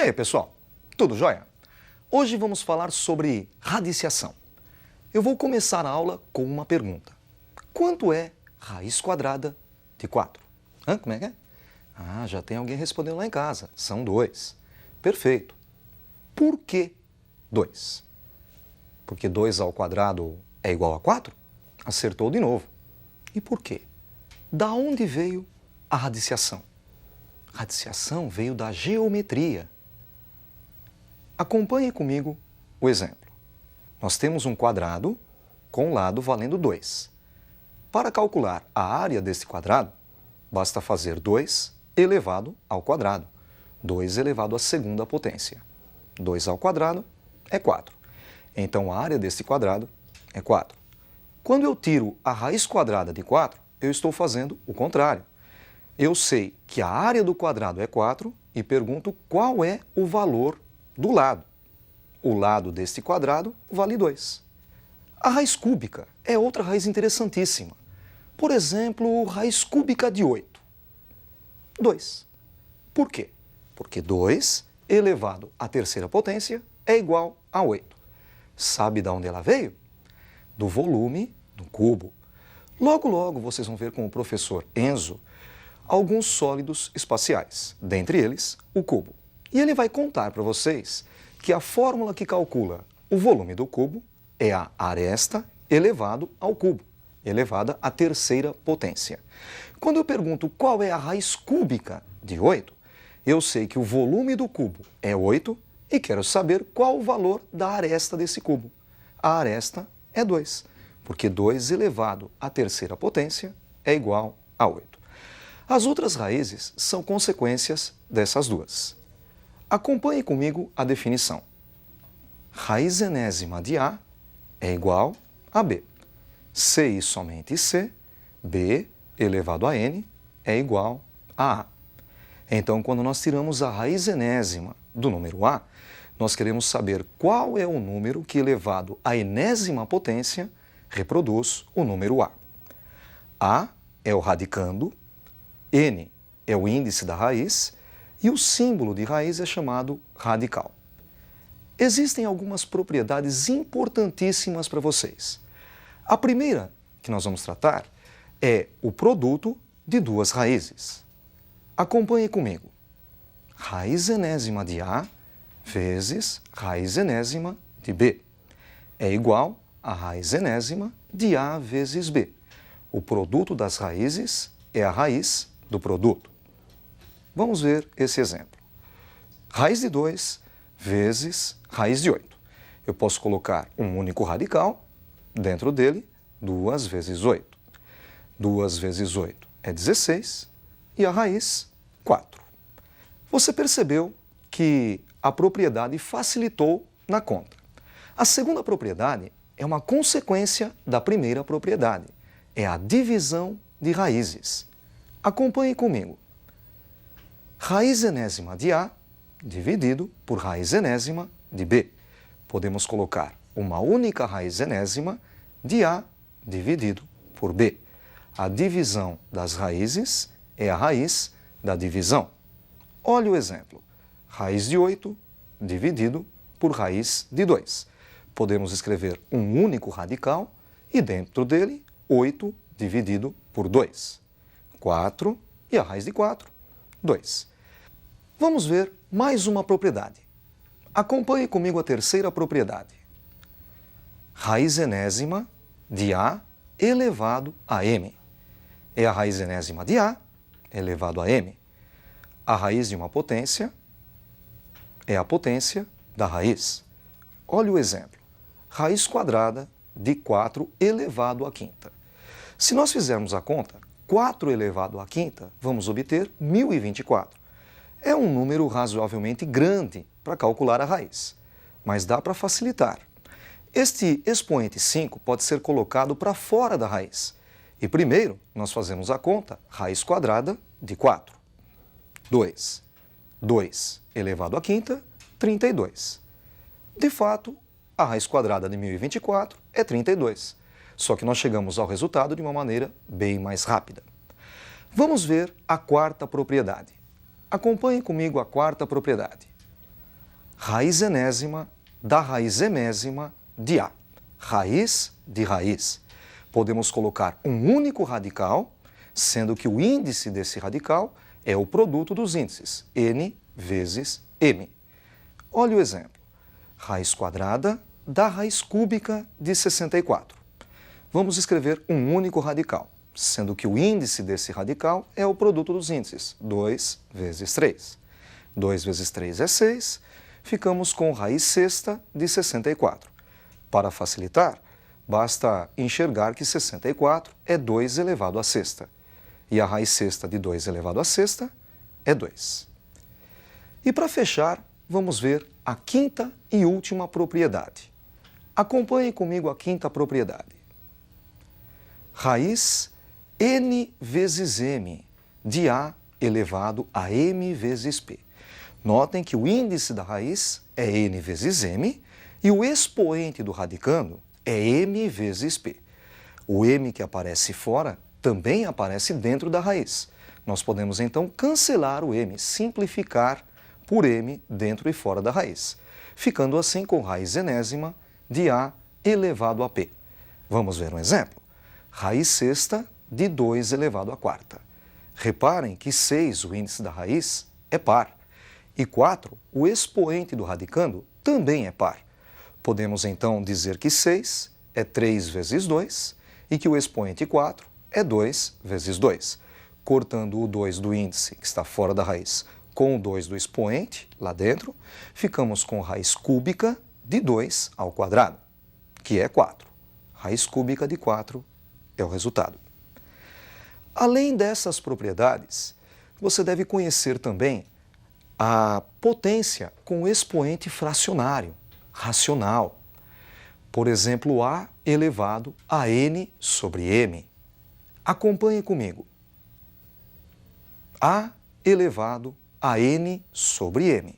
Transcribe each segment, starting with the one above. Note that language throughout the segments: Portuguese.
aí, pessoal? Tudo jóia? Hoje vamos falar sobre radiciação. Eu vou começar a aula com uma pergunta. Quanto é raiz quadrada de 4? Como é que é? Já tem alguém respondendo lá em casa. São 2. Perfeito. Por que 2? Porque 2 ao quadrado é igual a 4? Acertou de novo. E por quê? Da onde veio a radiciação? A radiciação veio da geometria. Acompanhe comigo o exemplo. Nós temos um quadrado com lado valendo 2. Para calcular a área desse quadrado, basta fazer 2 elevado ao quadrado. 2 elevado à segunda potência. 2 ao quadrado é 4. Então, a área desse quadrado é 4. Quando eu tiro a raiz quadrada de 4, eu estou fazendo o contrário. Eu sei que a área do quadrado é 4 e pergunto qual é o valor do lado. O lado deste quadrado vale 2. A raiz cúbica é outra raiz interessantíssima. Por exemplo, raiz cúbica de 8. 2. Por quê? Porque 2 elevado à terceira potência é igual a 8. Sabe de onde ela veio? Do volume do cubo. Logo, logo vocês vão ver com o professor Enzo alguns sólidos espaciais, dentre eles o cubo. E ele vai contar para vocês que a fórmula que calcula o volume do cubo é a aresta elevado ao cubo, elevada à terceira potência. Quando eu pergunto qual é a raiz cúbica de 8, eu sei que o volume do cubo é 8 e quero saber qual o valor da aresta desse cubo. A aresta é 2, porque 2 elevado à terceira potência é igual a 8. As outras raízes são consequências dessas duas. Acompanhe comigo a definição. Raiz enésima de A é igual a B. C e somente C, B elevado a N é igual a A. Então, quando nós tiramos a raiz enésima do número A, nós queremos saber qual é o número que, elevado à enésima potência, reproduz o número A. A é o radicando, N é o índice da raiz e o símbolo de raiz é chamado radical. Existem algumas propriedades importantíssimas para vocês. A primeira que nós vamos tratar é o produto de duas raízes. Acompanhe comigo. Raiz enésima de A vezes raiz enésima de B é igual a raiz enésima de A vezes B. O produto das raízes é a raiz do produto. Vamos ver esse exemplo. Raiz de 2 vezes raiz de 8. Eu posso colocar um único radical, dentro dele 2 vezes 8. 2 vezes 8 é 16 e a raiz 4. Você percebeu que a propriedade facilitou na conta. A segunda propriedade é uma consequência da primeira propriedade. É a divisão de raízes. Acompanhe comigo. Raiz enésima de A dividido por raiz enésima de B. Podemos colocar uma única raiz enésima de A dividido por B. A divisão das raízes é a raiz da divisão. Olha o exemplo. Raiz de 8 dividido por raiz de 2. Podemos escrever um único radical e dentro dele 8 dividido por 2. 4 e a raiz de 4, 2. Vamos ver mais uma propriedade. Acompanhe comigo a terceira propriedade. Raiz enésima de A elevado a M. É a raiz enésima de A elevado a M. A raiz de uma potência é a potência da raiz. Olha o exemplo. Raiz quadrada de 4 elevado à quinta. Se nós fizermos a conta, 4 elevado à quinta, vamos obter 1024. É um número razoavelmente grande para calcular a raiz, mas dá para facilitar. Este expoente 5 pode ser colocado para fora da raiz. E primeiro, nós fazemos a conta, raiz quadrada de 4. 2. 2 elevado à quinta, 32. De fato, a raiz quadrada de 1024 é 32. Só que nós chegamos ao resultado de uma maneira bem mais rápida. Vamos ver a quarta propriedade. Acompanhe comigo a quarta propriedade. raiz enésima da raiz emésima de A. Raiz de raiz. Podemos colocar um único radical, sendo que o índice desse radical é o produto dos índices, n vezes m. Olha o exemplo. Raiz quadrada da raiz cúbica de 64. Vamos escrever um único radical, sendo que o índice desse radical é o produto dos índices, 2 vezes 3. 2 vezes 3 é 6, ficamos com raiz sexta de 64. Para facilitar, basta enxergar que 64 é 2 elevado à sexta. E a raiz sexta de 2 elevado à sexta é 2. E para fechar, vamos ver a quinta e última propriedade. Acompanhe comigo a quinta propriedade. Raiz n vezes m de A elevado a m vezes p. Notem que o índice da raiz é n vezes m e o expoente do radicando é m vezes p. O m que aparece fora também aparece dentro da raiz. Nós podemos então cancelar o m, simplificar por m dentro e fora da raiz, ficando assim com raiz enésima de A elevado a p. Vamos ver um exemplo. Raiz sexta de 2 elevado à quarta. Reparem que 6, o índice da raiz, é par. E 4, o expoente do radicando, também é par. Podemos então dizer que 6 é 3 vezes 2 e que o expoente 4 é 2 vezes 2. Cortando o 2 do índice, que está fora da raiz, com o 2 do expoente, lá dentro, ficamos com raiz cúbica de 2 ao quadrado, que é 4. Raiz cúbica de 4 é o resultado. Além dessas propriedades, você deve conhecer também a potência com expoente fracionário, racional. Por exemplo, A elevado a n sobre m. Acompanhe comigo. A elevado a n sobre m.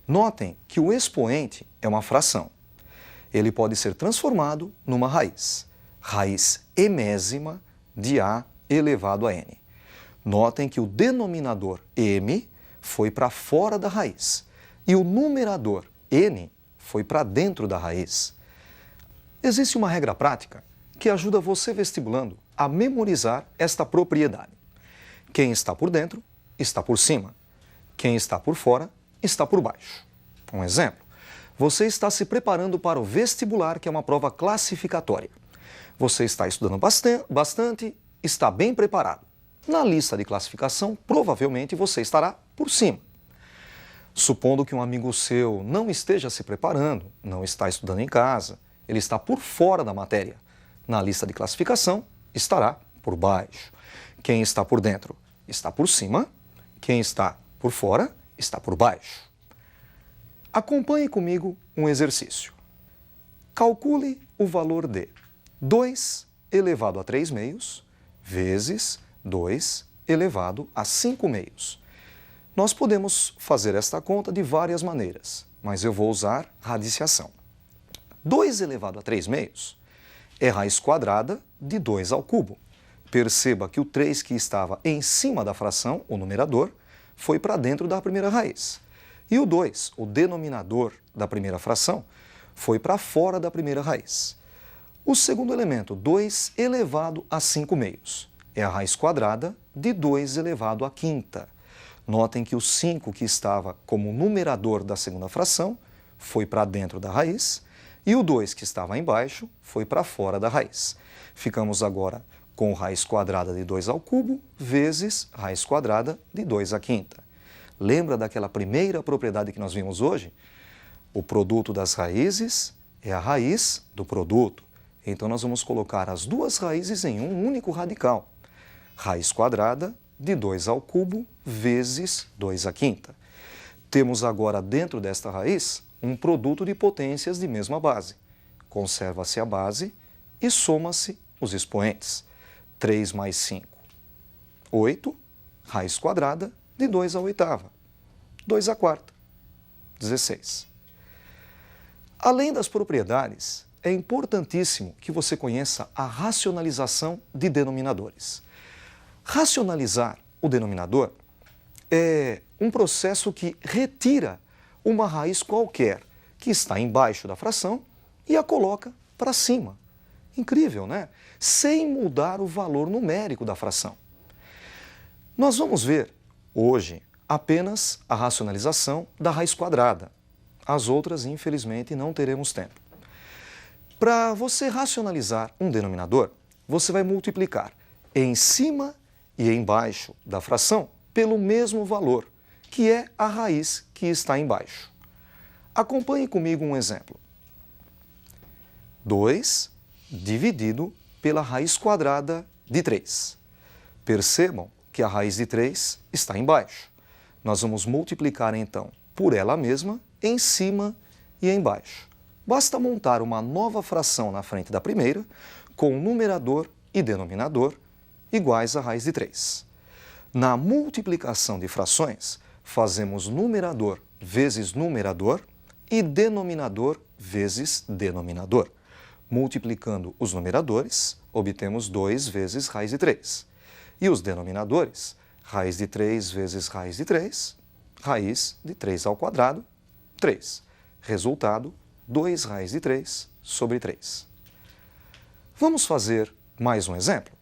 Notem que o expoente é uma fração. Ele pode ser transformado numa raiz. Raiz emésima de A elevado a n. Notem que o denominador m foi para fora da raiz e o numerador n foi para dentro da raiz. Existe uma regra prática que ajuda você, vestibulando, a memorizar esta propriedade. Quem está por dentro está por cima. Quem está por fora está por baixo. Um exemplo. Você está se preparando para o vestibular, que é uma prova classificatória. Você está estudando bastante, está bem preparado. Na lista de classificação, provavelmente você estará por cima. Supondo que um amigo seu não esteja se preparando, não está estudando em casa, ele está por fora da matéria. Na lista de classificação, estará por baixo. Quem está por dentro está por cima, quem está por fora está por baixo. Acompanhe comigo um exercício. Calcule o valor de 2 elevado a 3 meios vezes 2 elevado a 5 meios. Nós podemos fazer esta conta de várias maneiras, mas eu vou usar radiciação. 2 elevado a 3 meios é raiz quadrada de 2 ao cubo. Perceba que o 3 que estava em cima da fração, o numerador, foi para dentro da primeira raiz. E o 2, o denominador da primeira fração, foi para fora da primeira raiz. O segundo elemento, 2 elevado a 5 meios, é a raiz quadrada de 2 elevado à quinta. Notem que o 5 que estava como numerador da segunda fração foi para dentro da raiz e o 2 que estava embaixo foi para fora da raiz. Ficamos agora com raiz quadrada de 2 ao cubo vezes raiz quadrada de 2 à quinta. Lembra daquela primeira propriedade que nós vimos hoje? O produto das raízes é a raiz do produto. Então nós vamos colocar as duas raízes em um único radical. Raiz quadrada de 2 ao cubo vezes 2 à quinta. Temos agora dentro desta raiz um produto de potências de mesma base. Conserva-se a base e soma-se os expoentes. 3 mais 5, 8, raiz quadrada de 2 à oitava. 2 à quarta, 16. Além das propriedades, é importantíssimo que você conheça a racionalização de denominadores. Racionalizar o denominador é um processo que retira uma raiz qualquer que está embaixo da fração e a coloca para cima. Incrível, né? Sem mudar o valor numérico da fração. Nós vamos ver hoje apenas a racionalização da raiz quadrada. As outras, infelizmente, não teremos tempo. Para você racionalizar um denominador, você vai multiplicar em cima e embaixo da fração pelo mesmo valor, que é a raiz que está embaixo. Acompanhe comigo um exemplo. 2 dividido pela raiz quadrada de 3. Percebam que a raiz de 3 está embaixo. Nós vamos multiplicar, então, por ela mesma, em cima e embaixo. Basta montar uma nova fração na frente da primeira, com numerador e denominador iguais à raiz de 3. Na multiplicação de frações, fazemos numerador vezes numerador e denominador vezes denominador. Multiplicando os numeradores, obtemos 2 vezes raiz de 3. E os denominadores, raiz de 3 vezes raiz de 3, raiz de 3 ao quadrado, 3. Resultado, 2 raiz de 3 sobre 3. Vamos fazer mais um exemplo?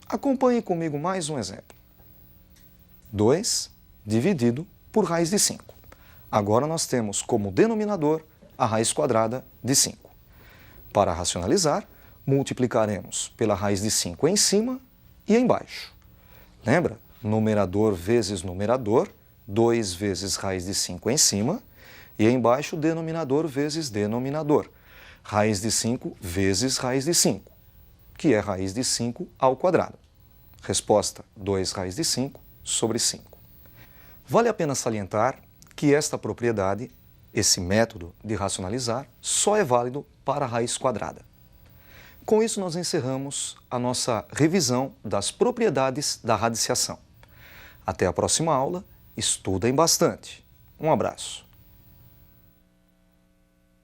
Acompanhe comigo mais um exemplo. 2 dividido por raiz de 5. Agora nós temos como denominador a raiz quadrada de 5. Para racionalizar, multiplicaremos pela raiz de 5 em cima e embaixo. Lembra? Numerador vezes numerador, 2 vezes raiz de 5 em cima, e embaixo denominador vezes denominador, raiz de 5 vezes raiz de 5, que é raiz de 5 ao quadrado. Resposta, 2 raiz de 5 sobre 5. Vale a pena salientar que esta propriedade, esse método de racionalizar, só é válido para a raiz quadrada. Com isso, nós encerramos a nossa revisão das propriedades da radiciação. Até a próxima aula, estudem bastante. Um abraço.